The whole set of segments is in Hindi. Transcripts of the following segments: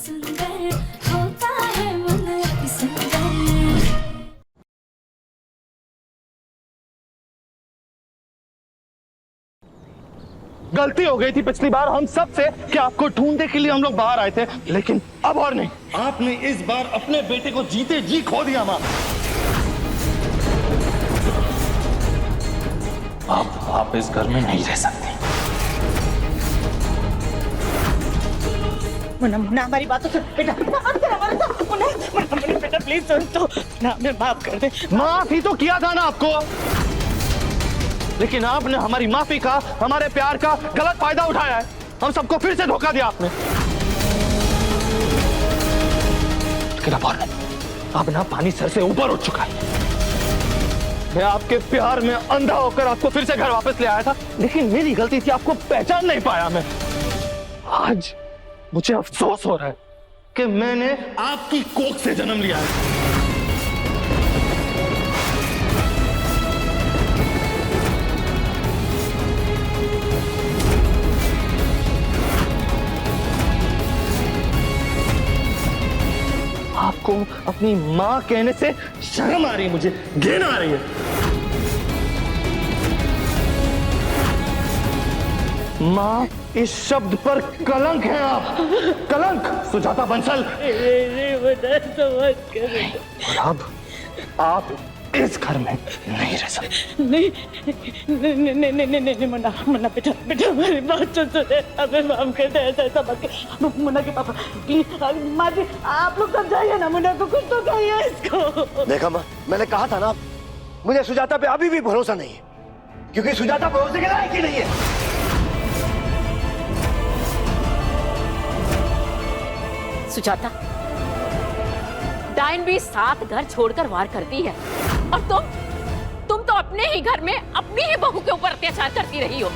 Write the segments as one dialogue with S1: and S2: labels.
S1: सुंदर होता है मन अति सुंदर।
S2: गलती हो गई थी पिछली बार हम सब से कि आपको ढूंढने के लिए हम लोग बाहर आए थे, लेकिन अब और नहीं। आपने इस बार अपने बेटे को जीते जी खो दिया माँ। अब आप इस घर में नहीं रह सकती।
S3: मुन्ना मुन्ना हमारी बातों सुन बेटा, मुन्ना मुन्ना बेटा प्लीज सुन तो ना, हमें माफ कर दे।
S2: माफ ही तो किया था ना आपको, लेकिन आपने हमारी माफी का, हमारे प्यार का गलत फायदा उठाया है। हम सबको फिर से धोखा दिया आपने। अब ना पानी सर से ऊपर उठ चुका है। मैं आपके प्यार में अंधा होकर आपको फिर से घर वापस ले आया था, लेकिन मेरी गलती थी, आपको पहचान नहीं पाया मैं। आज मुझे अफसोस हो रहा है कि मैंने आपकी कोख से जन्म लिया है। आपको अपनी माँ कहने से शर्म आ रही है, मुझे घिन आ रही है। माँ इस शब्द पर कलंक है आप, कलंक। सुजाता बंसल। और अब आप इस घर में नहीं रह सकते।
S3: नहीं मुन्ना मुन्ना बेटा बेटा हमारी बात तो सुने, हमें माफ कर दे। ऐसा मत कर मुन्ना के पापा प्लीज। माँ जी आप लोग समझाइए ना, मुन्ना को कुछ तो कहिए इसको।
S4: देखा माँ, मैंने कहा था ना, मुझे सुजाता पे अभी भी भरोसा नहीं है, क्योंकि सुजाता भरोसे के लायक ही नहीं है।
S5: सुजाता, डायन भी 7 घर छोड़कर वार करती है, और तुम तो अपने ही घर में अपनी ही बहू के ऊपर अत्याचार करती रही हो।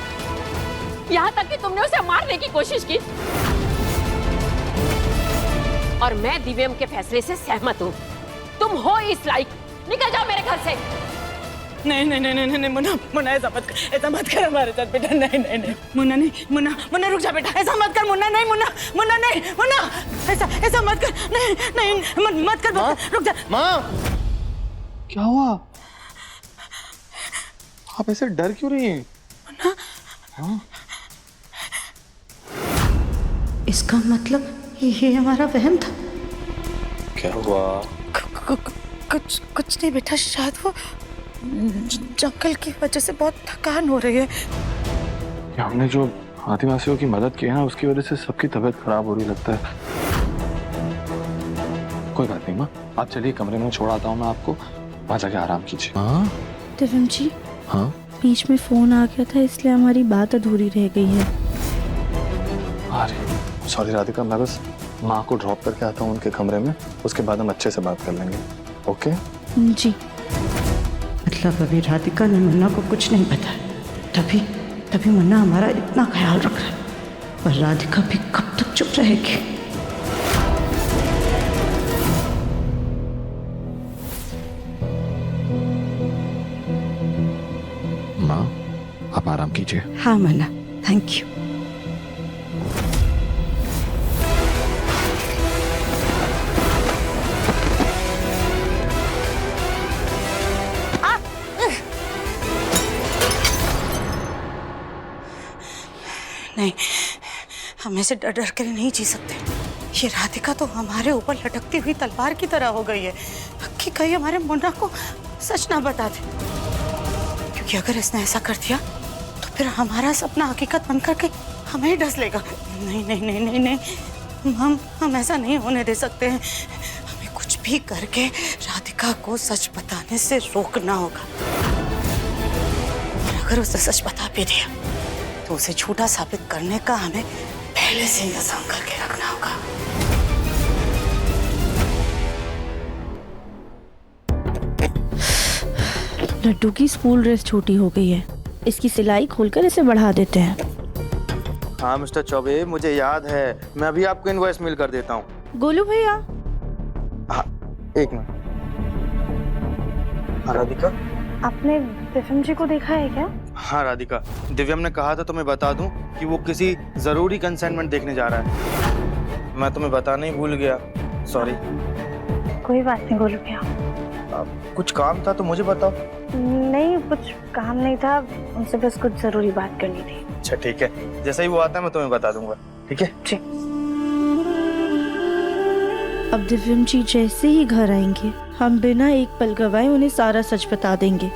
S5: यहाँ तक कि तुमने उसे मारने की कोशिश की। और मैं दिव्यम के फैसले से सहमत हूँ। तुम हो इस लायक, निकल जाओ मेरे घर से।
S3: नहीं मुन्ना मुन्ना ऐसा मत कर हमारे साथ बेटा। नहीं मुन्ना नहीं, मुन्ना रुक जा बेटा, ऐसा मत कर मुन्ना। नहीं मुन्ना नहीं मुन्ना, ऐसा मत कर। नहीं मत कर, रुक जा।
S2: माँ क्या हुआ? आप ऐसे डर क्यों रही हैं? हाँ?
S3: इसका मतलब ये हमारा वहम था।
S2: क्या हुआ?
S3: कुछ नहीं बेटा, शायद वो जंगल की वजह से बहुत थकान हो रही है।
S2: हमने जो आदिवासियों की मदद की है ना, उसकी वजह से सबकी तबीयत खराब हो रही लगता है। कोई बात नहीं माँ, आप चलिए कमरे में छोड़ आता हूँ मैं आपको, वहाँ जाके आराम कीजिए। हाँ
S6: दिव्यम जी।
S2: हाँ
S6: बीच में फोन आ गया था, इसलिए हमारी बात अधूरी रह गई है।
S2: अरे सॉरी राधिका, मैं बस माँ को ड्रॉप करके आता हूँ उनके कमरे में, उसके बाद हम अच्छे से बात कर लेंगे। ओके
S6: जी।
S3: मतलब अभी राधिका ने मुन्ना को कुछ नहीं बताया, तभी मुन्ना हमारा इतना ख्याल रख रहा है, पर राधिका भी कब तक चुप रहेगी?
S2: माँ आप आराम कीजिए।
S3: हाँ मुन्ना, थैंक यू। नहीं, हम ऐसे डर डर कर नहीं जी सकते। ये राधिका तो हमारे ऊपर लटकती हुई तलवार की तरह हो गई है कि कहीं हमारे मुन्ना को सच ना बता दे, क्योंकि अगर इसने ऐसा कर दिया तो फिर हमारा सपना हकीकत बन करके हमें ही डस लेगा। नहीं नहीं नहीं नहीं नहीं, हम ऐसा नहीं होने दे सकते हैं। हमें कुछ भी करके राधिका को सच बताने से रोकना होगा, और अगर उसने सच बता भी दिया तो उसे झूठा साबित करने का हमें पहले से इंतजाम करके रखना होगा।
S6: लड्डू की स्कूल ड्रेस छोटी हो गई है, इसकी सिलाई खोलकर इसे बढ़ा देते हैं।
S7: हाँ मिस्टर चौबे, मुझे याद है, मैं अभी आपको इनवॉइस मेल कर देता हूँ।
S6: गोलू भैया।
S7: हाँ एक मिनट। हाँ राधिका,
S6: आपने दिव्यम जी को देखा है क्या?
S7: हाँ राधिका, दिव्यम ने कहा था तो मैं बता दूं कि वो किसी जरूरी कंसाइनमेंट देखने जा रहा है। मैं तुम्हें बताना ही भूल गया, सॉरी।
S6: कोई बात नहीं गोलू भैया।
S7: कुछ काम था तो मुझे बताओ।
S6: नहीं, कुछ काम नहीं था, उनसे बस कुछ जरूरी बात करनी थी।
S7: अच्छा ठीक है, जैसा ही वो आता है मैं तुम्हें बता दूंगा, ठीक है?
S6: जी। अब दिव्यम जी जैसे ही घर आएंगे हम बिना एक पल गवाए उन्हें सारा सच बता देंगे।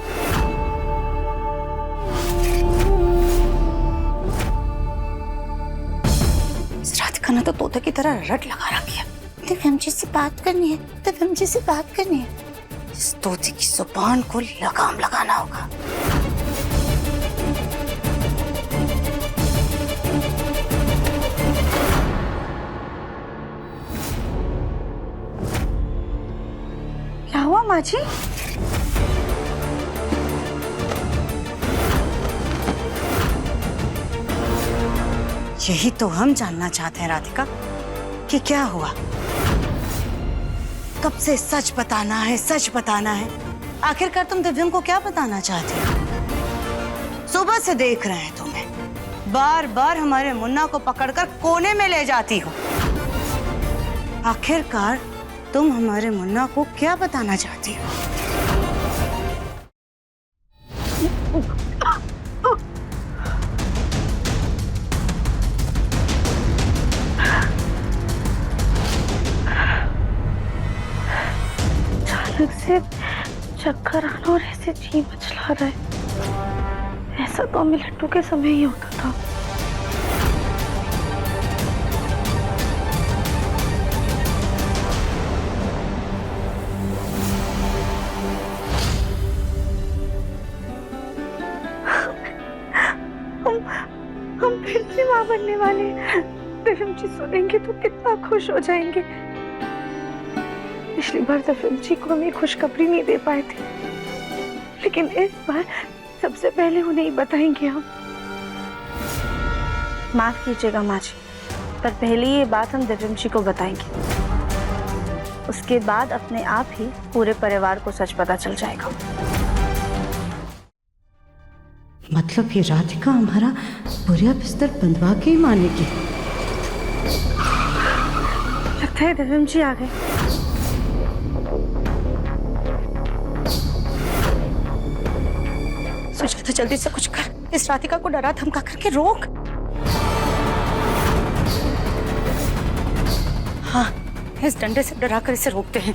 S3: राधिका ने तो तोते की तरह रट लगा रखी है। दिव्यम जी से बात करनी है, दिव्यम जी से बात करनी है। इस तोते की जुबान को लगाम लगाना होगा। क्या हुआ माँ जी? यही तो हम जानना चाहते हैं राधिका कि क्या हुआ। कब से सच बताना है, सच बताना है। आखिरकार तुम दिव्यम को क्या बताना चाहती हो? सुबह से देख रहे हैं तुम्हें, बार बार हमारे मुन्ना को पकड़कर कोने में ले जाती हो। आखिरकार तुम हमारे मुन्ना को क्या बताना चाहती हो?
S6: अचानक से चक्कर आना और ऐसे जी मचला रहा है। ऐसा तो हमें लट्टू के समय ही होता था। हम फिर से माँ बनने वाले हैं। दिव्यम जी सुनेंगे तो कितना खुश हो जाएंगे। पिछली बार दिव्यम जी को हम ये खुशखबरी नहीं दे पाए थे, लेकिन इस बार सबसे पहले उन्हें ही बताएंगे हम। माफ कीजिएगा माँ जी, पर पहले ये बात हम दिव्यम जी को बताएंगे। उसके बाद अपने आप ही पूरे परिवार को सच पता चल जाएगा।
S3: मतलब ये राधिका हमारा बुरा बिस्तर बंधवा के ही मानेगी।
S6: लगता है दिव्यम जी आ गए।
S3: सुजाता जल्दी से कुछ कर, इस राधिका को डरा धमका करके रोक। हाँ, इस डंडे से डरा कर इसे रोकते हैं।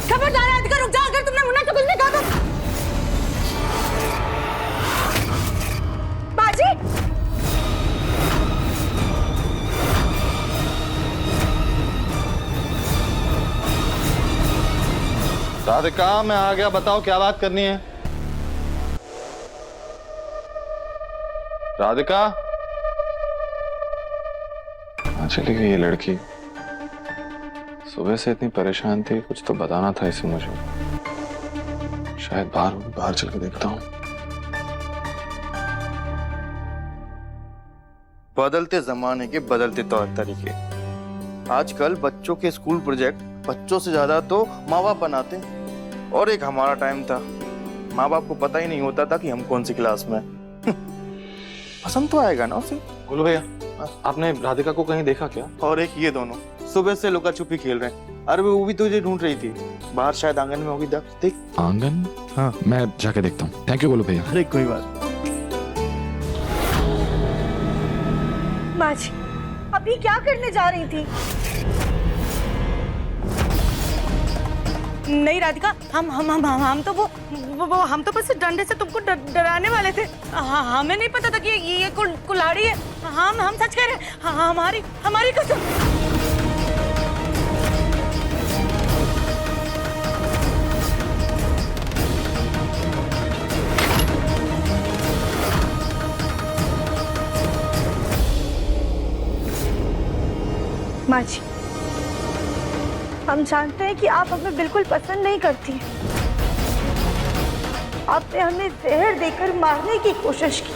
S3: खबरदार राधिका, रुक जा। अगर तुमने मुन्ना को कुछ भी कहा तो बाजी।
S2: राधिका मैं आ गया, बताओ क्या बात करनी है? राधिका कहाँ चली गई ये लड़की? सुबह से इतनी परेशान थी, कुछ तो बताना था इसे मुझे। शायद बाहर चल के देखता हूँ।
S7: बदलते जमाने के बदलते तौर तरीके। आजकल बच्चों के स्कूल प्रोजेक्ट बच्चों से ज्यादा तो माँ बाप बनाते हैं। और एक हमारा टाइम था, माँ बाप को पता ही नहीं होता था कि हम कौन सी क्लास में। पसंद तो आएगा ना उसे।
S2: बोलो भैया, आपने राधिका को कहीं देखा क्या?
S7: और एक ये दोनों सुबह से लुका छुपी खेल रहे हैं। अरे वो भी तुझे ढूंढ रही थी बाहर, शायद आंगन में होगी। देख
S8: आंगन?
S7: हाँ,
S8: मैं जाके देखता हूँ। थैंक यू गोलू भैया।
S7: अरे कोई बात।
S6: माँ जी, अभी क्या करने जा रही थी?
S3: नहीं राधिका, हम तो हम तो बस डंडे से तुमको डराने वाले थे। हमें नहीं पता था कि ये कुल्हाड़ी है। हम सच कह रहे हैं, हमारी कसम।
S6: माँ जी, हम जानते हैं कि आप हमें बिल्कुल पसंद नहीं करती हैं। आपने हमें जहर देकर मारने की कोशिश की,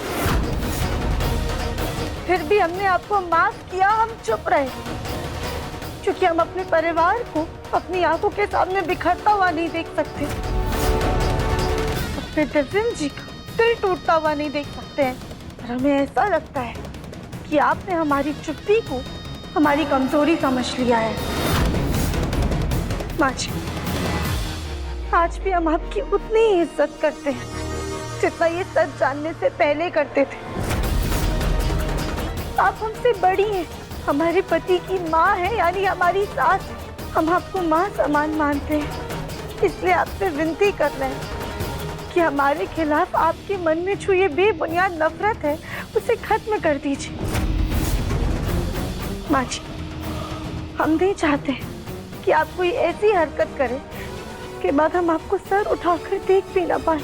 S6: फिर भी हमने आपको माफ किया। हम चुप रहे क्योंकि हम अपने परिवार को अपनी आंखों के सामने बिखरता हुआ नहीं देख सकते, अपने दिव्यम जी का दिल टूटता हुआ नहीं देख सकते हैं। और हमें ऐसा लगता है कि आपने हमारी चुप्पी को हमारी कमजोरी समझ लिया है। माँ जी, आज भी हम आपकी उतनी ही इज्जत करते हैं जितना ये सच जानने से पहले करते थे। आप हमसे बड़ी हैं, हमारे पति की माँ है, यानी हमारी सास। हम आपको माँ समान मानते हैं, इसलिए आपसे विनती कर रहे हैं कि हमारे खिलाफ आपके मन में जो ये बेबुनियाद नफरत है उसे खत्म कर दीजिए। माँ जी, हम नहीं चाहते कि आप कोई ऐसी हरकत करें के बाद हम आपको सर उठाकर देख भी ना पाए।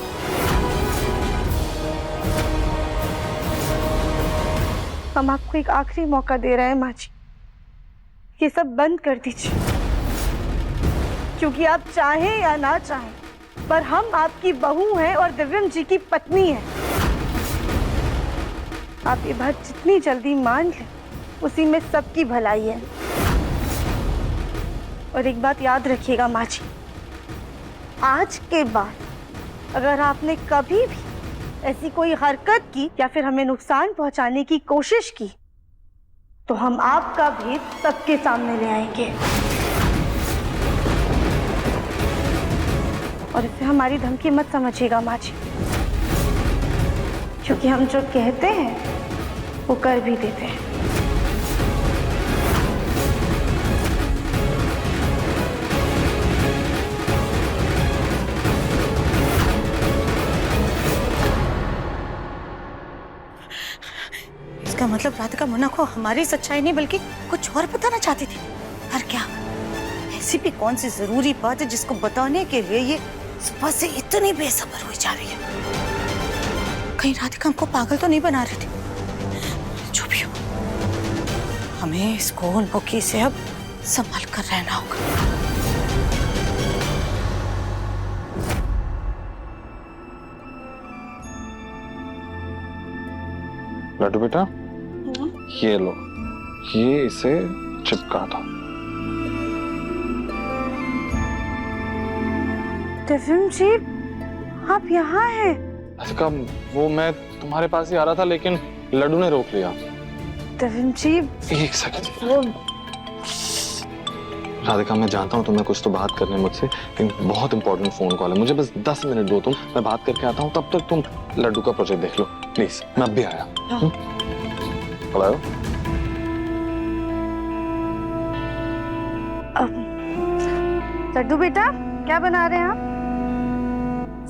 S6: हम आपको एक आखिरी मौका दे रहे हैं माँ जी, ये सब बंद कर दीजिए, क्योंकि आप चाहें या ना चाहें पर हम आपकी बहू हैं और दिव्यम जी की पत्नी हैं। आप ये बात जितनी जल्दी मान लें उसी में सबकी भलाई है। और एक बात याद रखिएगा माँ जी, आज के बाद अगर आपने कभी भी ऐसी कोई हरकत की या फिर हमें नुकसान पहुंचाने की कोशिश की तो हम आपका भेद सबके सामने ले आएंगे। और इसे हमारी धमकी मत समझिएगा माँ जी, क्योंकि हम जो कहते हैं वो कर भी देते हैं।
S3: इसका मतलब राधिका मुन्ना को हमारी सच्चाई नहीं बल्कि कुछ और बताना चाहती थी। पर क्या ऐसी भी कौन सी जरूरी बात है जिसको बताने के लिए ये सुबह से इतनी बेसब्र हुई जा रही है? कहीं राधिका हमको पागल तो नहीं बना रही थी? जो भी हो, हमें इसको उन बुकी से अब संभल कर रहना होगा।
S2: लड्डू बेटा, ये लो, ये इसे चिपका दो।
S6: दिव्यम जी, आप यहाँ हैं?
S2: राधिका, वो मैं तुम्हारे पास ही आ रहा था लेकिन लड्डू ने रोक लिया।
S6: दिव्यम जी,
S2: एक सेकंड। राधिका, मैं जानता हूँ तुम्हें कुछ तो बात करनी है मुझसे, लेकिन बहुत इंपॉर्टेंट फोन कॉल है, मुझे बस 10 मिनट दो तुम, मैं बात करके आता हूँ, तब तक तुम लड्डू का प्रोजेक्ट देख लो प्लीज। मैं अब भी आया। हेलो।
S6: लड्डू बेटा, क्या बना रहे हैं आप?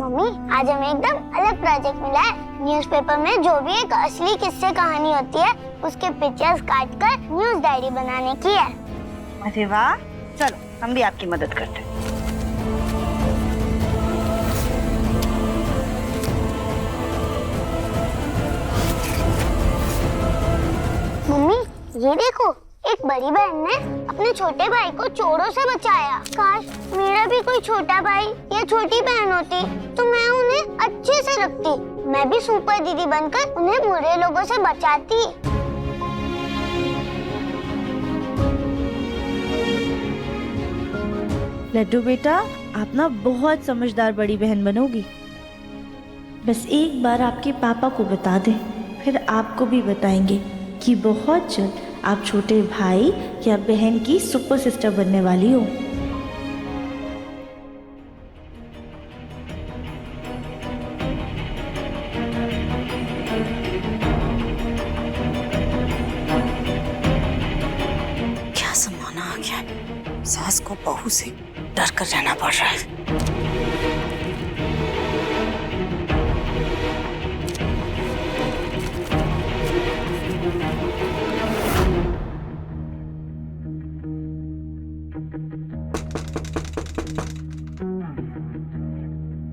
S9: मम्मी, आज हमें एकदम अलग प्रोजेक्ट मिला है। न्यूज़पेपर में जो भी एक असली किस्से कहानी होती है उसके पिक्चर्स काट कर न्यूज़ डायरी बनाने की है।
S6: अरे वाह, चलो हम भी आपकी मदद करते हैं।
S9: मम्मी, ये देखो, एक बड़ी बहन ने अपने छोटे भाई को चोरों से बचाया। काश मेरा भी कोई छोटा भाई या छोटी बहन होती तो मैं उन्हें अच्छे से रखती। मैं भी सुपर दीदी बनकर उन्हें बुरे लोगों से बचाती।
S10: लड्डू बेटा, आप ना बहुत समझदार बड़ी बहन बनोगी। बस एक बार आपके पापा को बता दें, फिर आपको भी बताएंगे कि बहुत जल्द आप छोटे भाई या बहन की सुपर सिस्टर बनने वाली हो।
S3: क्या जमाना आ गया है, सास को बहू से डर कर रहना पड़ रहा है।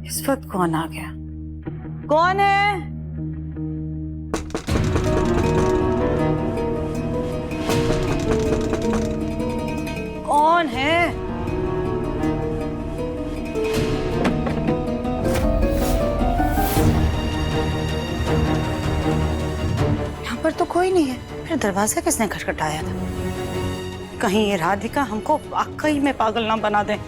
S3: इस वक्त कौन आ गया? कौन है? कौन है? यहाँ पर तो कोई नहीं है, फिर दरवाजा किसने खटखटाया था? कहीं ये राधिका हमको वाकई में पागल ना बना दे।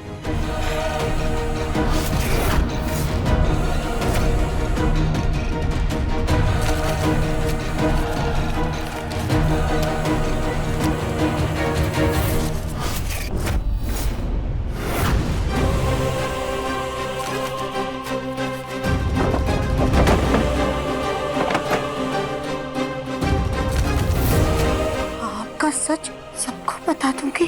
S3: सच सबको बता दूंगी।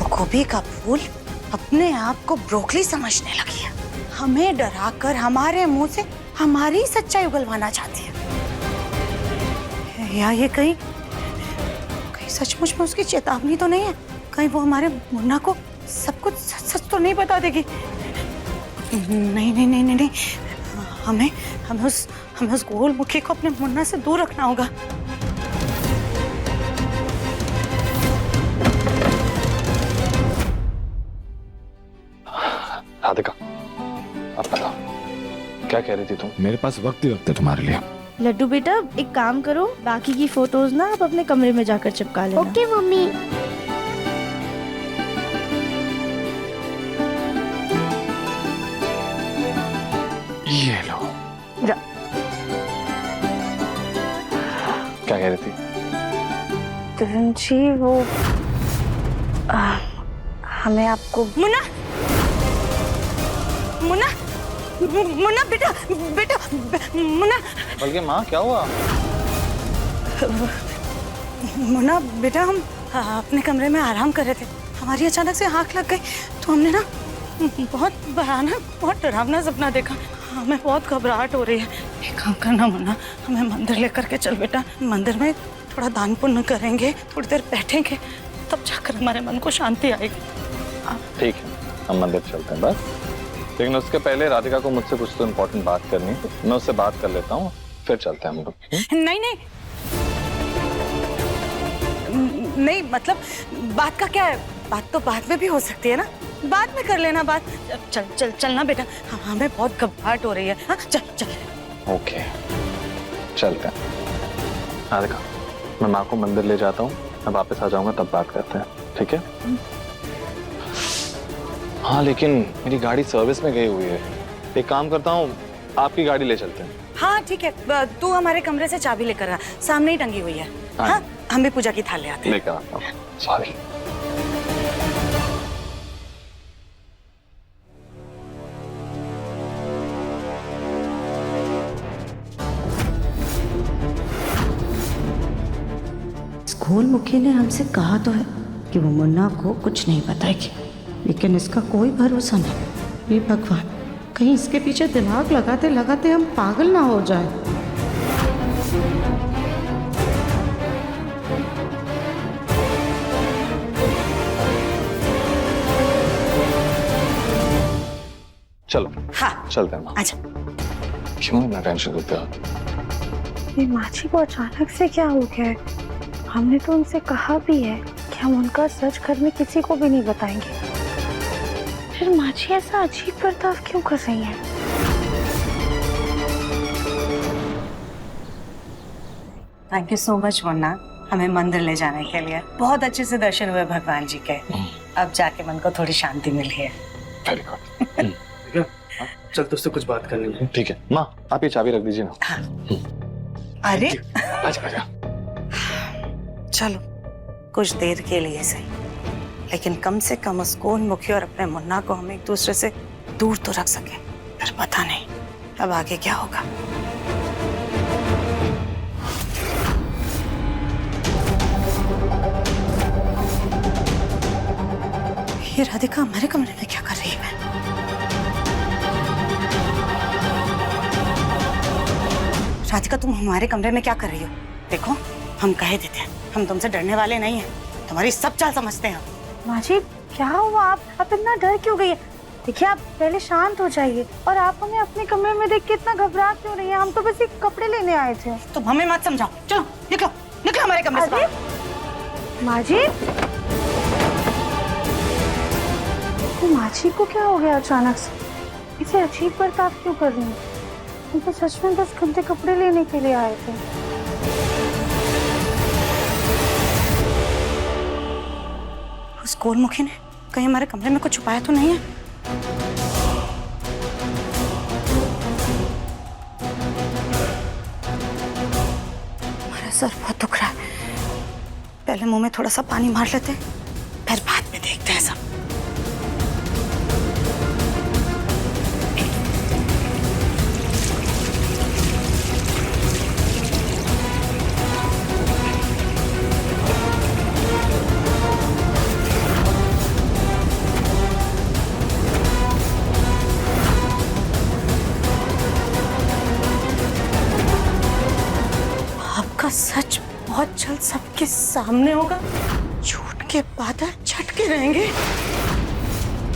S3: गोभी का फूल अपने आप को ब्रोकली समझने लगी है। हमें डराकर हमारे मुंह से हमारी सच्चाई उगलवाना चाहती है। या ये कहीं सचमुच में उसकी चेतावनी तो नहीं है? कहीं वो हमारे मुन्ना को सब कुछ सच तो नहीं बता देगी? नहीं नहीं नहीं नहीं, नहीं। हमें उस गोल मुखी को अपने मुन्ना से दूर रखना होगा।
S2: राधिका, अब बताओ क्या कह रही थी तुम?
S8: मेरे पास वक्त ही वक्त है तुम्हारे लिए।
S10: लड्डू बेटा एक काम करो, बाकी की फोटोज ना आप अपने कमरे में जाकर चिपका लेना।
S9: Okay mummy.
S8: ये लो।
S2: क्या कह रही थी?
S6: जी वो हमें आपको
S3: मुन्ना मुन्ना मुन्ना बेटा बेटा मुन्ना
S2: बल्कि माँ क्या हुआ?
S3: मुन्ना बेटा हम अपने कमरे में आराम कर रहे थे, हमारी अचानक से आँख लग गई तो हमने ना बहुत भयानक बहुत डरावना सपना देखा। हमें बहुत घबराहट हो रही है। एक काम करना मुन्ना, हमें मंदिर लेकर के चल बेटा। मंदिर में थोड़ा दान पुण्य करेंगे, थोड़ी देर बैठेंगे, तब जाकर हमारे मन को शांति आएगी।
S2: ठीक है, हम मंदिर चलते हैं बस। लेकिन उसके पहले राधिका को मुझसे कुछ तो इम्पोर्टेंट बात करनी है, मैं उससे बात कर लेता हूँ, फिर चलते हैं हम लोग।
S3: नहीं नहीं नहीं, मतलब बात का क्या है? बात तो बाद में भी हो सकती है ना, बाद में कर लेना बात। चलना बेटा, हमें बहुत घबराहट हो रही है। हाँ चल।
S2: ओके चलते हैं। राधिका, मैं माँ को मंदिर ले जाता हूँ, मैं वापस आ जाऊंगा तब बात करते हैं, ठीक है? हाँ लेकिन मेरी गाड़ी सर्विस में गई हुई है। एक काम करता हूँ, आपकी गाड़ी ले चलते हैं।
S3: हाँ ठीक है, तू हमारे कमरे से चाबी लेकर आ, सामने ही टंगी हुई है। हाँ हम भी पूजा की थाल ले आते हैं।
S2: लेकर आता हूँ। सॉरी।
S3: स्कूल मुखी ने हमसे कहा तो है कि वो मुन्ना को कुछ नहीं बताएगी, लेकिन इसका कोई भरोसा नहीं। ये भगवान, कहीं इसके पीछे दिमाग लगाते लगाते हम पागल ना हो जाए।
S2: चलो
S3: हाँ
S2: चलते हैं।
S3: आजा।
S2: क्यों इतना टेंशन लेते हो?
S6: ये माची को अचानक से क्या हो गया है? हमने तो उनसे कहा भी है कि हम उनका सच घर में किसी को भी नहीं बताएंगे, फिर माची ऐसा अजीब बर्ताव क्यों कर रही है?
S3: Thank you so much Munna, हमें मंदिर ले जाने के लिए। बहुत अच्छे से दर्शन हुए भगवान जी के। अब जाके मन को थोड़ी शांति मिली है।
S2: Very good.
S4: चल तो उससे कुछ बात करनी है।
S2: ठीक है माँ, आप ये चाबी रख दीजिए ना।
S3: हाँ। अरे
S2: आजा।
S3: चलो कुछ देर के लिए सही, लेकिन कम से कम उस कौन मुखी और अपने मुन्ना को हम एक दूसरे से दूर तो रख सके। फिर पता नहीं अब आगे क्या होगा। ये राधिका हमारे कमरे में क्या कर रही है? राधिका तुम हमारे कमरे में क्या कर रही हो? देखो हम कह देते हैं, हम तुमसे डरने वाले नहीं हैं, तुम्हारी सब चाल समझते हैं।
S6: माची क्या हुआ? आप इतना डर क्यों गई है? देखिए आप पहले शांत हो जाइए, और आप हमें अपने कमरे में देख के इतना घबरा क्यों रही है? हम तो बस एक कपड़े लेने आए थे।
S3: तुम हमें मत समझाओ, चलो निकलो निकलो हमारे कमरे से बाहर।
S6: माजी, माची को क्या हो गया अचानक से? इसे अजीब बर्ताव क्यों कर रही है? हम तो सच में बस गंदे कपड़े लेने के लिए आए थे।
S3: उस गोलमुखी ने कहीं हमारे कमरे में कुछ छुपाया तो नहीं है? सर बहुत दुख रहा है। पहले मुंह में थोड़ा सा पानी मार लेते हैं, फिर बाद में देखते हैं सब। आपका सच बहुत जल्द सबके सामने होगा। झूठ के बादल छटके रहेंगे।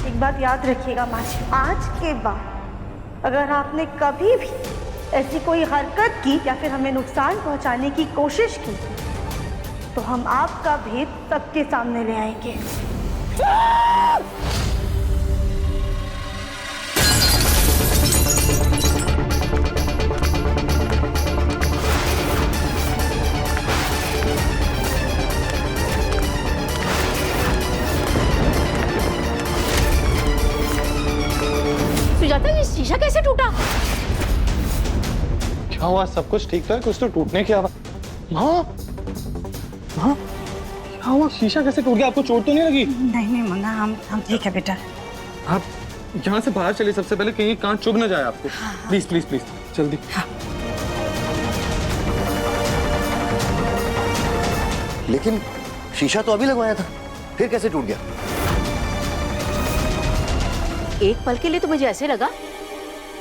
S6: एक बात याद रखिएगा माँ जी, आज के बाद अगर आपने कभी भी ऐसी कोई हरकत की या फिर हमें नुकसान पहुंचाने की कोशिश की तो हम आपका भेद सबके सामने ले आएंगे।
S5: सुजाता, ये शीशा कैसे टूटा?
S2: क्या हुआ? सब कुछ ठीक था? कुछ तो टूटने की आवाज। हाँ हाँ, क्या हुआ? शीशा कैसे टूट गया? आपको चोट तो नहीं लगी?
S3: नहीं मुन्ना, हम ठीक है बेटा।
S2: आप यहाँ से बाहर चलिए सबसे पहले, कहीं कांच चुभ न जाए आपको। प्लीज प्लीज प्लीज जल्दी।
S4: लेकिन शीशा तो अभी लगवाया था, फिर कैसे टूट गया?
S5: एक पल के लिए तो मुझे ऐसे लगा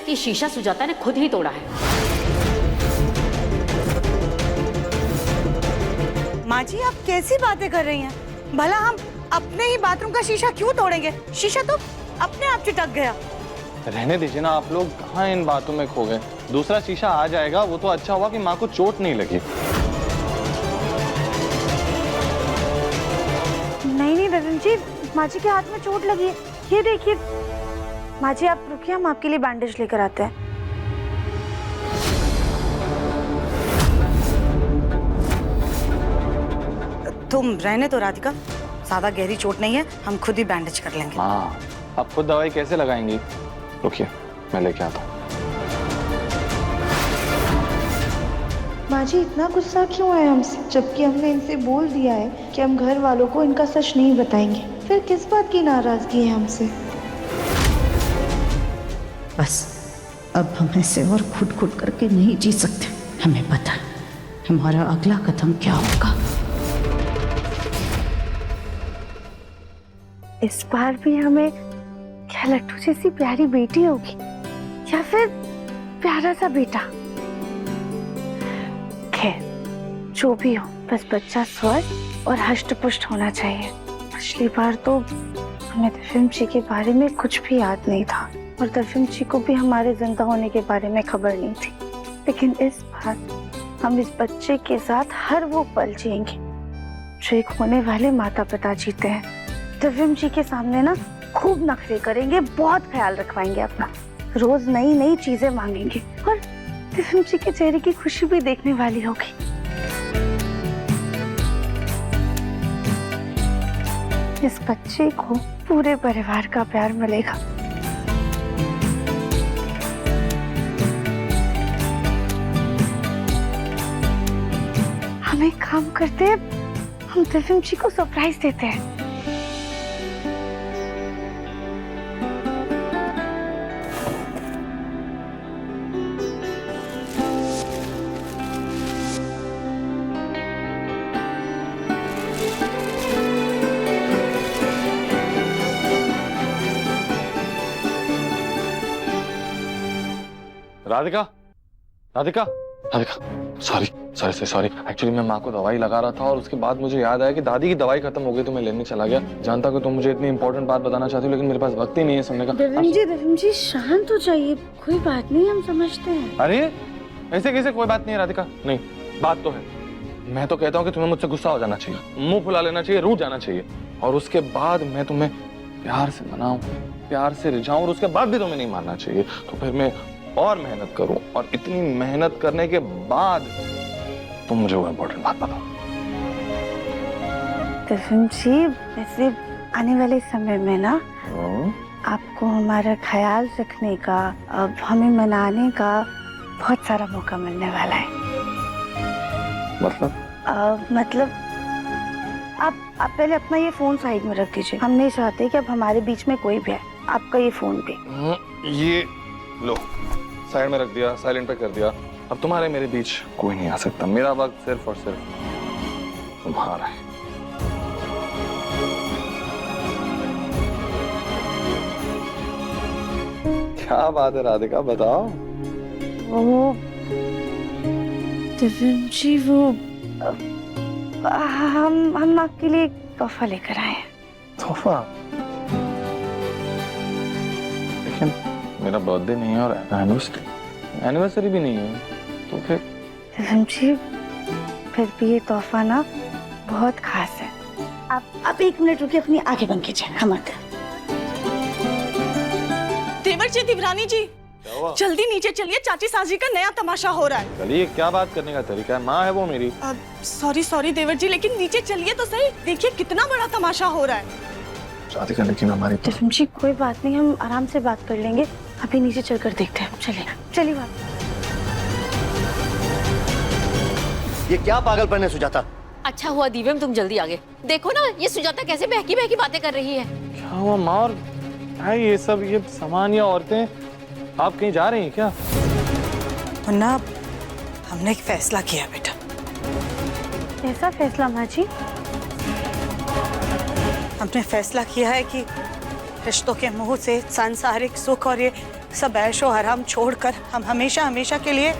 S5: कि शीशा सुजाता ने खुद ही तोड़ा है।
S3: माँ जी, आप कैसी बातें कर रही हैं? भला हम अपने ही बाथरूम का शीशा क्यों तोड़ेंगे? शीशा तो अपने आप चिटक गया।
S2: रहने दीजिए ना, आप लोग कहाँ इन बातों में खो गए। दूसरा शीशा आ जाएगा, वो तो अच्छा हुआ कि माँ को चोट नहीं लगी।
S6: नहीं दर्शन जी, माँ जी के हाथ में चोट लगी है, ये देखिए। माँ जी आप रुकिए, हम आपके लिए बैंडेज लेकर आते हैं।
S3: तुम रहने दो राधिका, ज्यादा गहरी चोट नहीं है, हम खुद ही बैंडेज कर लेंगे।
S2: हाँ, आप खुद दवाई कैसे लगाएंगी? रुकिए, मैं लेके आता हूँ।
S10: माँ जी इतना गुस्सा क्यों है हमसे, जबकि हमने इनसे बोल दिया है कि हम घर वालों को इनका सच नहीं बताएंगे। फिर किस बात की नाराजगी है हमसे?
S3: बस अब हम ऐसे और खुद खुद करके नहीं जी सकते। हमें पता है हमारा अगला कदम क्या होगा।
S6: इस बार भी हमें क्या लट्टू जैसी प्यारी बेटी होगी या फिर प्यारा सा बेटा? खैर जो भी हो, बस बच्चा स्वस्थ और हष्ट पुष्ट होना चाहिए। पिछली बार तो हमें दिव्यम जी के बारे में कुछ भी याद नहीं था और दिव्यम जी को भी हमारे जिंदा होने के बारे में खबर नहीं थी। लेकिन इस बार हम इस बच्चे के साथ हर वो पल जिएंगे जो एक होने वाले माता पिता जीते हैं। दिव्यम जी के सामने ना खूब नखरे करेंगे, बहुत ख्याल रखवाएंगे अपना, रोज नई नई चीजें मांगेंगे और दिव्यम जी के चेहरे की खुशी भी देखने वाली होगी। इस बच्चे को पूरे परिवार का प्यार मिलेगा। हम एक काम करते हैं, हम दिव्यम जी को सरप्राइज देते हैं।
S2: राधिका, राधिका, राधिका, सॉरी। एक्चुअली मैं माँ को दवाई लगा रहा था और उसके बाद मुझे याद आया कि दादी की दवाई खत्म हो गई तो मैं लेने चला गया। जानता कि तुम मुझे इतनी इंपॉर्टेंट बात बताना चाहती हो, लेकिन मेरे पास वक्त ही नहीं है सुनने का।
S6: दिव्यम जी शांत हो जाइए, कोई बात नहीं, हम समझते हैं।
S2: अरे ऐसे कैसे कोई बात नहीं है राधिका? नहीं, बात तो है। मैं तो कहता हूँ कि तुम्हें मुझसे गुस्सा हो जाना चाहिए, मुंह फुला लेना चाहिए, रूठ जाना चाहिए, और उसके बाद मैं तुम्हें प्यार से मनाऊं, प्यार से रिझाऊं, और उसके बाद भी तुम्हें नहीं मानना चाहिए। तो फिर मैं और मेहनत करूं, और इतनी मेहनत करने के बाद तुम मुझे वो इम्पोर्टेंट बात बताओ।
S6: दिव्यम जी वैसे आने वाले समय में ना आपको हमारा ख्याल रखने का, अब हमें मनाने का बहुत सारा मौका मिलने वाला है।
S10: मतलब आप पहले अपना ये फोन साइड में रख दीजिए। हम नहीं चाहते कि अब हमारे बीच में कोई भी है। आपका ये फोन भी।
S2: ये लो, साइड में रख दिया, साइलेंट पे कर दिया। अब तुम्हारे मेरे बीच कोई नहीं आ सकता। मेरा वक्त सिर्फ और सिर्फ तुम्हारा है। क्या बात है राधिका, बताओ।
S10: वो दिव्यन जी, वो हम आपके लिए एक तोहफा लेकर आए हैं।
S2: तोहफा? लेकिन मेरा बर्थडे नहीं है और एनिवर्सरी भी नहीं है, तो फिर?
S10: दिव्यन जी, फिर भी ये तोहफा ना बहुत खास है। आप 1 मिनट रुकिए, अपनी आंखें बंद कीजिए। हम आते हैं।
S3: देवर जी, दिवरानी जी, जल्दी नीचे चलिए, चाची साजी का नया तमाशा हो रहा है।
S2: चलिए, क्या बात करने का तरीका है? माँ है वो मेरी।
S3: सॉरी देवर जी, लेकिन नीचे चलिए तो सही। देखिए कितना बड़ा तमाशा हो रहा है।
S2: शादी करने की हमारी
S10: दिव्यन जी, कोई बात नहीं, हम आराम से बात कर लेंगे। अभी नीचे चलकर देखते हैं। चलिए बात।
S4: ये क्या पागलपन है सुजाता?
S5: अच्छा हुआ दिव्यम तुम जल्दी आ गए। देखो ना ये सुजाता कैसे बहकी बहकी बातें कर रही है।
S2: क्या हुआ माँ? और क्या ये सब, ये सामान या औरतें? आप कहीं जा रही हैं क्या?
S3: मुन्ना, हमने एक फैसला किया बेटा।
S10: कैसा फैसला माँ जी?
S3: हमने फैसला किया है कि रिश्तों के मुंह से सांसारिक सुख और ये सब ऐशो आराम छोड़कर हम हमेशा हमेशा के लिए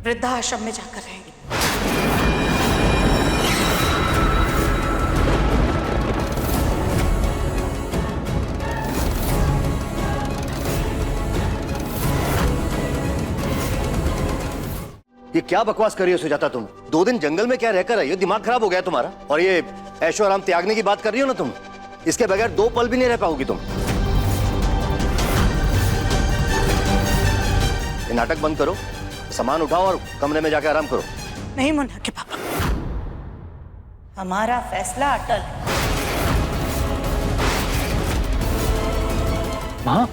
S3: वृद्धाश्रम में जाकर रहेंगे।
S4: ये क्या बकवास कर रही हो सुजाता तुम? 2 दिन जंगल में क्या रहकर आई हो? दिमाग खराब हो गया तुम्हारा? और ये ऐशो आराम त्यागने की बात कर रही हो ना तुम? इसके बगैर 2 पल भी नहीं रह पाओगी तुम। ये नाटक बंद करो, सामान उठाओ और कमरे में जाकर आराम करो।
S3: नहीं मुन्ना के पापा, हमारा फैसला अटल है।
S2: माँ,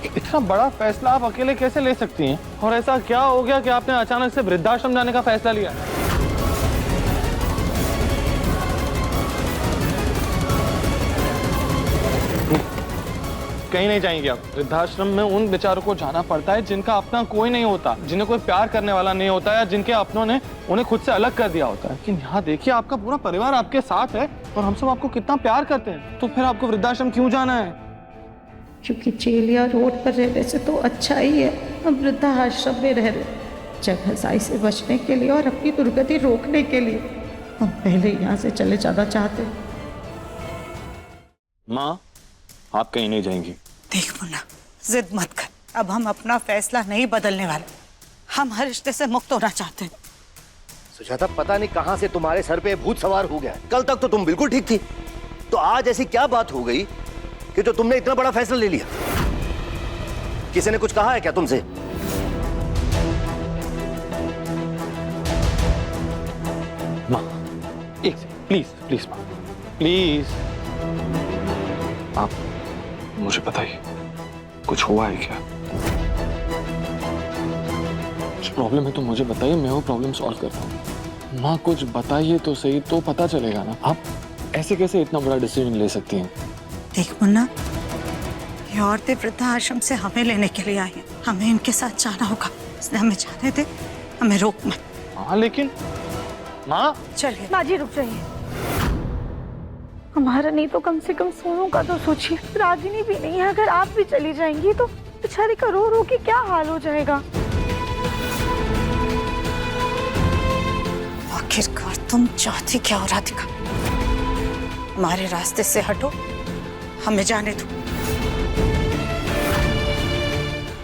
S2: इतना बड़ा फैसला आप अकेले कैसे ले सकती हैं? और ऐसा क्या हो गया कि आपने अचानक से वृद्धाश्रम जाने का फैसला लिया? कहीं नहीं जाएंगे आप। वृद्धाश्रम में उन बेचारों को जाना पड़ता है जिनका अपना कोई नहीं होता, जिन्हें कोई प्यार करने वाला नहीं होता, या जिनके अपनों ने उन्हें खुद से अलग कर दिया होता है। लेकिन यहाँ देखिए, आपका पूरा परिवार आपके साथ है और हम सब आपको कितना प्यार करते हैं। तो फिर आपको वृद्धाश्रम क्यों जाना है?
S10: क्योंकि जेल या रोड पर रहने से तो अच्छा ही है हम वृद्धाश्रम में रह रहे, जगहसाई से बचने के लिए और अपनी दुर्गति रोकने के लिए। हम पहले यहाँ से चले जाना चाहते हैं।
S2: माँ, आप कहीं नहीं जाएंगी।
S3: देख मुन्ना, जिद मत कर। अब हम अपना फैसला नहीं बदलने वाले। हम हर रिश्ते से मुक्त होना चाहते हैं।
S4: सुजाता, पता नहीं कहां से तुम्हारे सर पे भूत सवार हो गया। कल तक तो तुम बिल्कुल ठीक थी, तो आज ऐसी क्या बात हो गई कि जो तुमने इतना बड़ा फैसला ले लिया? किसी ने कुछ कहा है क्या तुमसे?
S2: माँ, एक प्लीज प्लीज माँ, प्लीज आप मुझे बताइए, कुछ हुआ है क्या? कुछ प्रॉब्लम है तो मुझे बताइए, मैं वो प्रॉब्लम सॉल्व करता हूँ। माँ, कुछ बताइए तो सही, तो पता चलेगा ना। आप ऐसे कैसे इतना बड़ा डिसीजन ले सकती हैं?
S3: देख मुन्ना, ये औरतें वृद्धाश्रम से हमें लेने के लिए आई हैं। हमें इनके साथ जाना होगा, इसलिए हमें जाने दे, हमें रोक मत।
S2: हाँ लेकिन माँ,
S3: चलिए।
S10: माँ जी रुक जाइए। हमारा नहीं तो कम से कम सोनू का तो सोचिए। रागिनी भी नहीं है, अगर आप भी चली जाएंगी तो बेचारी का रो रो के क्या हाल हो जाएगा।
S3: आखिरकार तुम चाहती क्या हो राधिका? हमारे रास्ते से हटो, हमें जाने दो।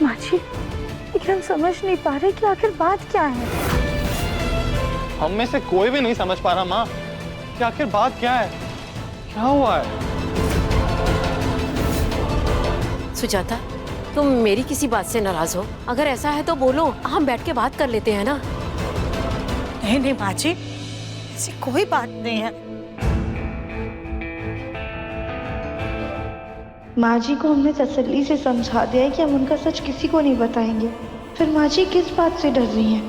S10: माँ जी, लेकिन हम समझ नहीं पा रहे कि आखिर बात क्या है।
S2: हम में से कोई भी नहीं समझ पा रहा माँ कि आखिर बात क्या है, क्या हुआ है?
S5: सुजाता, तुम मेरी किसी बात से नाराज हो? अगर ऐसा है तो बोलो, हम बैठ के बात कर लेते हैं ना।
S3: नहीं नहीं माँ जी, ऐसी कोई बात नहीं है।
S10: माँ जी को हमने तसल्ली से समझा दिया है कि हम उनका सच किसी को नहीं बताएंगे। फिर माँ जी किस बात से डर रही हैं?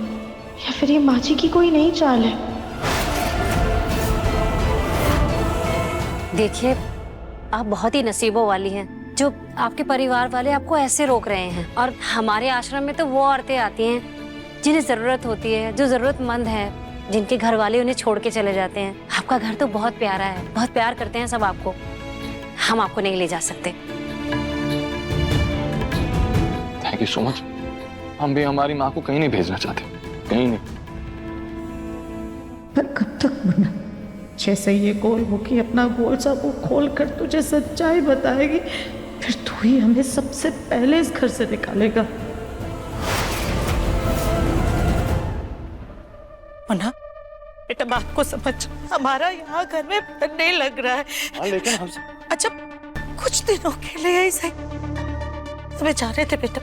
S10: या फिर ये माँ जी की कोई नई चाल है?
S11: देखिए, आप बहुत ही नसीबों वाली हैं जो आपके परिवार वाले आपको ऐसे रोक रहे हैं। और हमारे आश्रम में तो वो औरतें आती हैं जिन्हें जरूरत होती है, जो जरूरतमंद है, जिनके घर वाले उन्हें छोड़ के चले जाते हैं। आपका घर तो बहुत प्यारा है, बहुत प्यार करते हैं सब आपको। हम आपको नहीं ले जा सकते।
S8: Thank you so much. हम भी हमारी माँ को कहीं नहीं भेजना चाहते, कहीं नहीं।
S10: पर कब तक मुन्ना? जैसे ये गोल मुखी अपना गोल सा वो खोल कर तुझे सच्चाई बताएगी, फिर तू ही हमें सबसे पहले इस घर से निकालेगा।
S3: मुन्ना बेटा, बात को समझ, हमारा यहाँ घर में मन नहीं लग रहा है।
S7: हाँ, लेकिन हम
S3: अच्छा कुछ दिनों के लिए ही सही, तुम्हें जा रहे थे बेटा।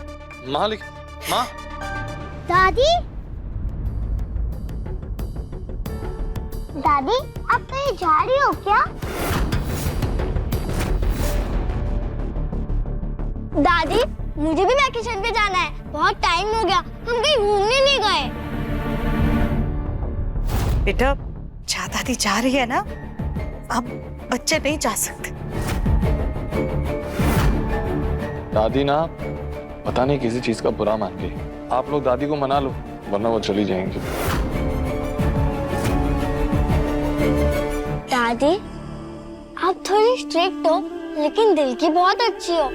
S7: माँ माँ
S9: दादी, दादी आप कहीं जा रही हो क्या? दादी मुझे भी वैकेशन पे जाना है, बहुत टाइम हो गया, हम कहीं घूमने नहीं गए।
S3: बेटा जा, दादी जा रही है ना, अब बच्चे नहीं जा सकते।
S8: दादी ना पता नहीं किसी चीज का बुरा मान गई। आप लोग दादी को मना लो, वरना वो चली जाएंगी।
S9: दादी आप थोड़ी स्ट्रिक्ट हो, लेकिन दिल की बहुत अच्छी हो।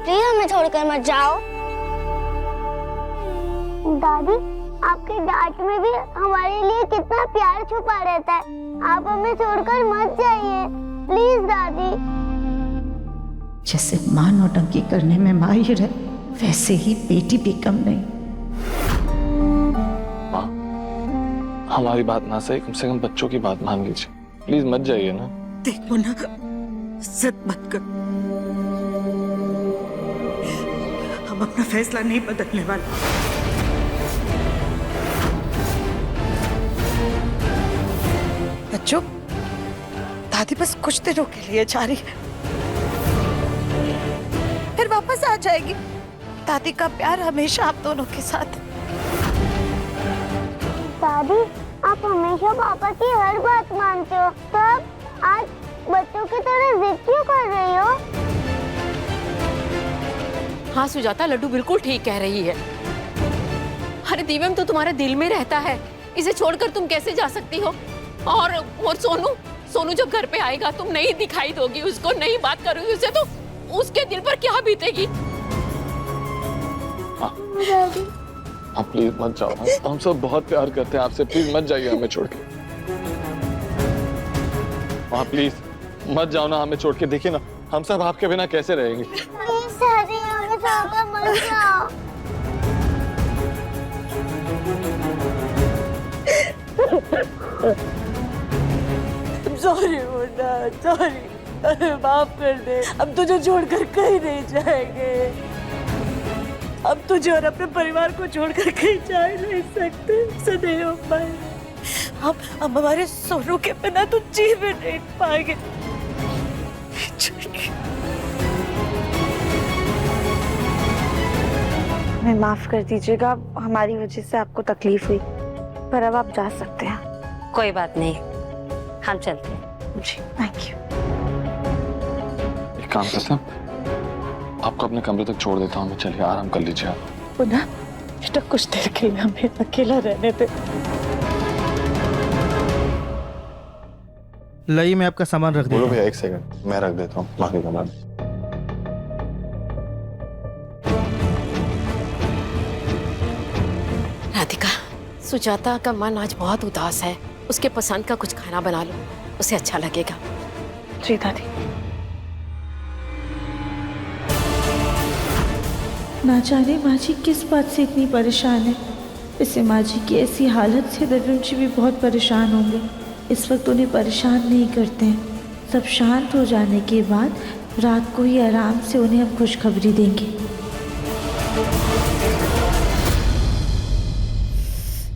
S9: प्लीज हमें छोड़कर मत जाओ। दादी आपके डांट में भी हमारे लिए कितना प्यार छुपा रहता है, आप हमें छोड़कर मत जाइए प्लीज दादी।
S10: जैसे माँ नौटंकी करने में माहिर है, वैसे ही बेटी भी कम नहीं।
S8: माँ, हमारी बात ना सही, कम से कम बच्चों की बात मान लीजिए। प्लीज मत जाइए ना।
S3: देखो ना, जिद मत कर, हम अपना फैसला नहीं बदलने वाले। बच्चों, दादी बस कुछ दिनों के लिए जा रही है, फिर वापस आ जाएगी। दादी का प्यार हमेशा आप दोनों के साथ।
S9: दादी आप हमेशा पापा की हर बात मानते हो, तब आज बच्चों की तरह जिद क्यों कर रही हो?
S5: हाँ सुजाता, लड्डू बिल्कुल ठीक कह रही है। अरे दिव्यम तो तुम्हारे दिल में रहता है, इसे छोड़कर तुम कैसे जा सकती हो? और सोनू जब घर पे आएगा, तुम नहीं दिखाई दोगी उसको, नहीं बात करोगी उससे, तो उसके दिल पर क्या बीतेगी?
S8: आप प्लीज मत जाओ, हम सब बहुत प्यार करते हैं आपसे। प्लीज मत जाइए हमें छोड़ के। हाँ प्लीज मत जाओ ना हमें छोड़ के। देखिए ना, हम सब आपके बिना कैसे रहेंगे।
S9: प्लीज दादी हमें छोड़कर मत जाओ।
S6: सॉरी मुन्ना, सॉरी, माफ कर दे। अब तुझे छोड़कर कहीं नहीं जाएंगे। अब तुझे और अपने परिवार को छोड़कर कहीं जा नहीं सकते। सदैव हो पाए। अब हमारे सोनू के बिना तो जी भी नहीं पाएंगे। हमें माफ कर दीजिएगा, हमारी वजह से आपको तकलीफ हुई, पर अब आप जा सकते हैं।
S11: कोई बात नहीं, हम चलते हैं।
S6: जी थैंक यू।
S8: एक काम करते हैं, आपको अपने कमरे तक छोड़ देता हूँ मैं। चलिए आराम कर लीजिए आप।
S6: पुनः बेटा कुछ देर के लिए हमें अकेला रहने दे।
S12: लाइए मैं आपका सामान रख
S8: बोलो
S12: दूँ।
S8: भैया, एक सेकंड मैं रख देता हूँ माँ के कमरे में।
S5: राधिका, सुजाता का मन आज बहुत उदास है, उसके पसंद का कुछ खाना बना लो, उसे अच्छा लगेगा।
S6: जी दादी।
S10: ना जाने माँ जी किस बात से इतनी परेशान है। इसे माँ जी की ऐसी हालत से दर्शन जी भी बहुत परेशान होंगे। इस वक्त उन्हें परेशान नहीं करते हैं। सब शांत हो जाने के बाद रात को ही आराम से उन्हें हम खुशखबरी देंगे।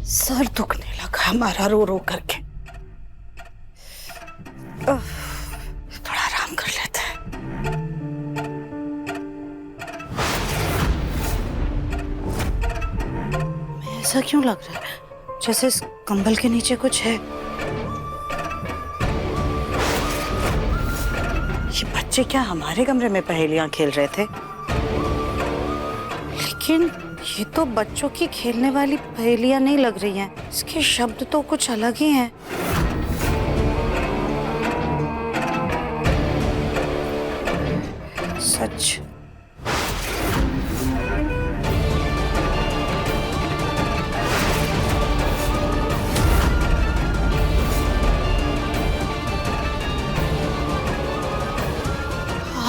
S3: सर दुखने लगा हमारा रो रो करके। थोड़ा आराम कर लेते हैं। ऐसा क्यों लग रहा है जैसे इस कंबल के नीचे कुछ है? ये बच्चे क्या हमारे कमरे में पहेलियां खेल रहे थे? लेकिन ये तो बच्चों की खेलने वाली पहेलियां नहीं लग रही हैं। इसके शब्द तो कुछ अलग ही हैं। सच।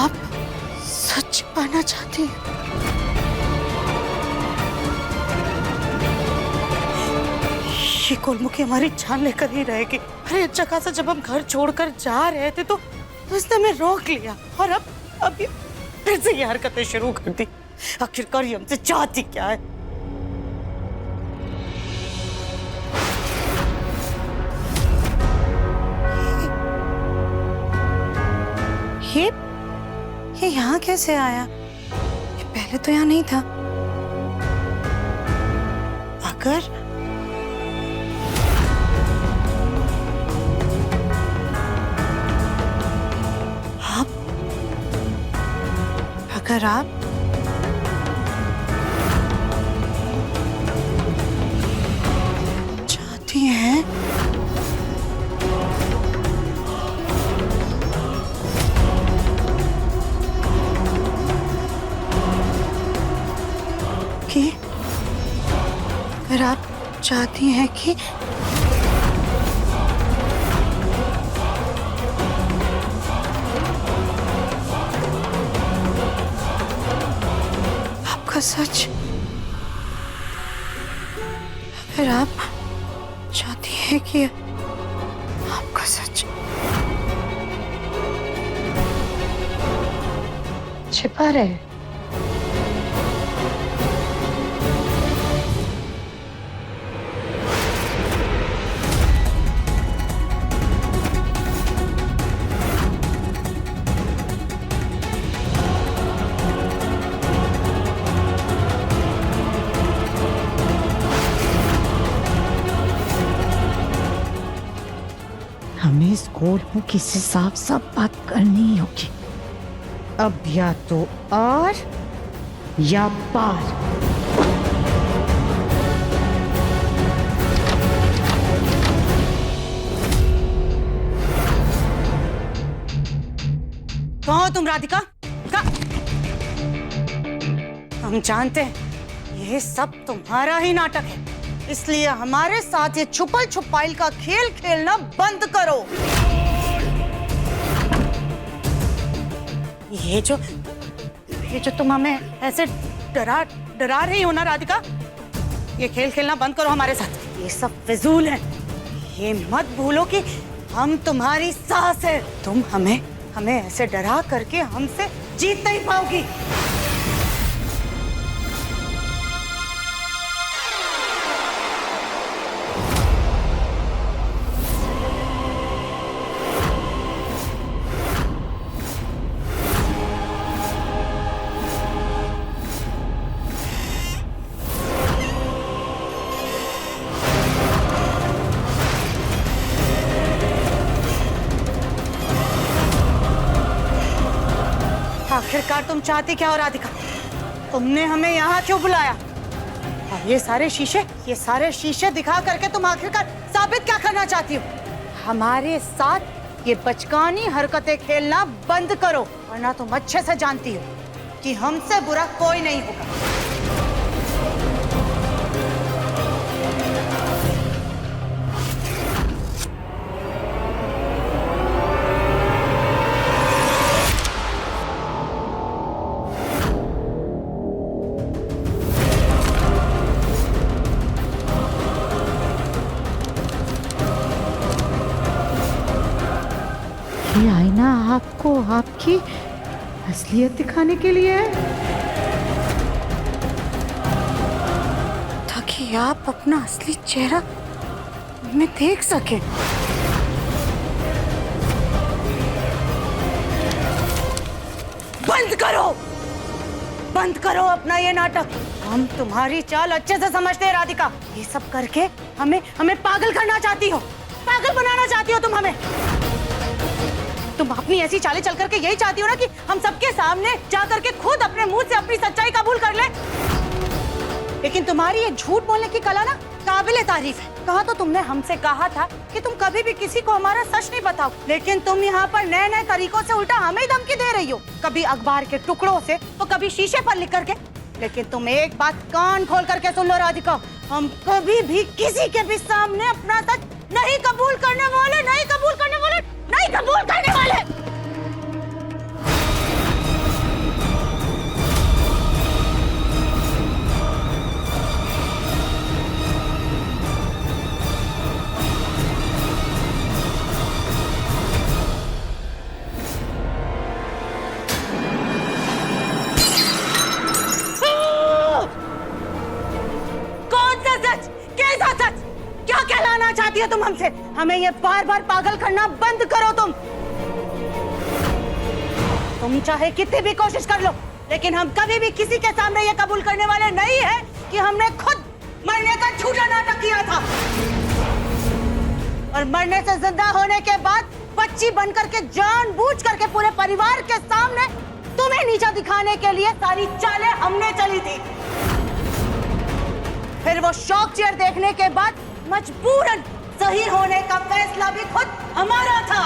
S3: आप सच पाना चाहती हैं? ये कोलमुखी हमारी जान लेकर ही रहेगी। अरे अच्छा खासा जब हम घर छोड़कर जा रहे थे तो उसने हमें रोक लिया और अब ये फिर से ये हरकतें शुरू कर दी। आखिरकार ये हमसे चाहती क्या है? ये यहाँ कैसे आया? ये पहले तो यहाँ नहीं था। अगर आप चाहती हैं कि अगर आप चाहती हैं कि सच, अगर आप चाहती हैं कि आपका सच छिपा रहे,
S6: हमें इस कोलमुखी से साफ साफ बात करनी होगी। अब या तो आर या पार।
S3: कौन हो तुम राधिका? हम जानते हैं ये सब तुम्हारा ही नाटक है, इसलिए हमारे साथ ये छुपल छुपाइल का खेल खेलना बंद करो। ये जो तुम हमें ऐसे डरा रही हो ना राधिका, ये खेल खेलना बंद करो हमारे साथ। ये सब फिजूल है। ये मत भूलो कि हम तुम्हारी सास है। तुम हमें ऐसे डरा करके हमसे जीत नहीं पाओगी। आखिरकार तुम चाहती क्या हो राधिका? तुमने हमें यहाँ क्यों बुलाया? और ये सारे शीशे दिखा करके तुम आखिरकार साबित क्या करना चाहती हो? हमारे साथ ये बचकानी हरकतें खेलना बंद करो, वरना तुम अच्छे से जानती हो कि हमसे बुरा कोई नहीं होगा।
S6: ये आईना आपको आपकी असलियत दिखाने के लिए है,
S3: ताकि आप अपना असली चेहरा में देख सकें। बंद करो। बंद करो अपना ये नाटक। हम तुम्हारी चाल अच्छे से समझते हैं राधिका। ये सब करके हमें पागल करना चाहती हो, पागल बनाना चाहती हो तुम हमें। तुम अपनी ऐसी चालें चल करके यही चाहती हो ना कि हम सबके सामने जा करके खुद अपने मुंह से अपनी सच्चाई कबूल कर ले। लेकिन तुम्हारी ये झूठ बोलने की कला ना काबिले तारीफ है। कहा तो तुमने हमसे कहा था कि तुम कभी भी किसी को हमारा सच नहीं बताओ, लेकिन तुम यहाँ पर नए नए तरीकों से उल्टा हमें ही धमकी दे रही हो, कभी अखबार के टुकड़ों से तो कभी शीशे पर लिख करके। लेकिन तुम एक बात कान खोल करके सुन लो राधिका, हम कभी भी किसी के भी सामने अपना सच नहीं कबूल करने वाले, नहीं कबूल करने वाले, नहीं कबूल करने वाले। चाहती हो तुम हमसे? हमें ये बार बार पागल करना बंद करो। तुम चाहे कितनी भी कोशिश कर लो, लेकिन हम कभी भी किसी के सामने ये कबूल करने वाले नहीं है कि हमने खुद मरने का झूठा नाटक किया था और मरने से जिंदा होने के बाद बच्ची बनकर के जानबूझ करके पूरे परिवार के सामने तुम्हें नीचा दिखाने के लिए सारी चालें हमने चली थी। फिर वो शौक चेयर देखने के बाद मजबूरन सही होने का फैसला भी खुद हमारा था।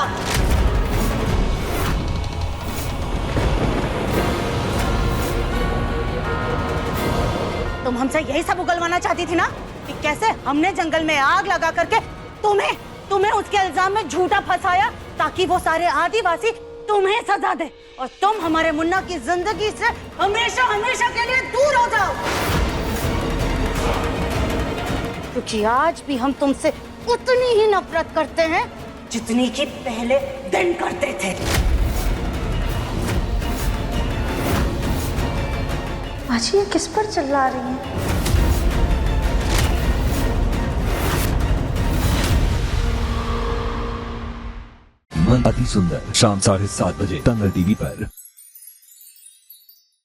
S3: तुम हमसे यही सब उगलवाना चाहती थी ना कि कैसे हमने जंगल में आग लगा करके तुम्हें उसके इल्जाम में झूठा फंसाया ताकि वो सारे आदिवासी तुम्हें सजा दे और तुम हमारे मुन्ना की जिंदगी से हमेशा हमेशा के लिए दूर हो जाओ। क्योंकि आज भी हम तुमसे उतनी ही नफरत करते हैं जितनी कि पहले दिन करते थे।
S6: बाजी, ये किस पर चिल्ला रही हैं?
S12: मन अति सुंदर शाम 7:30 बजे तंग टीवी पर।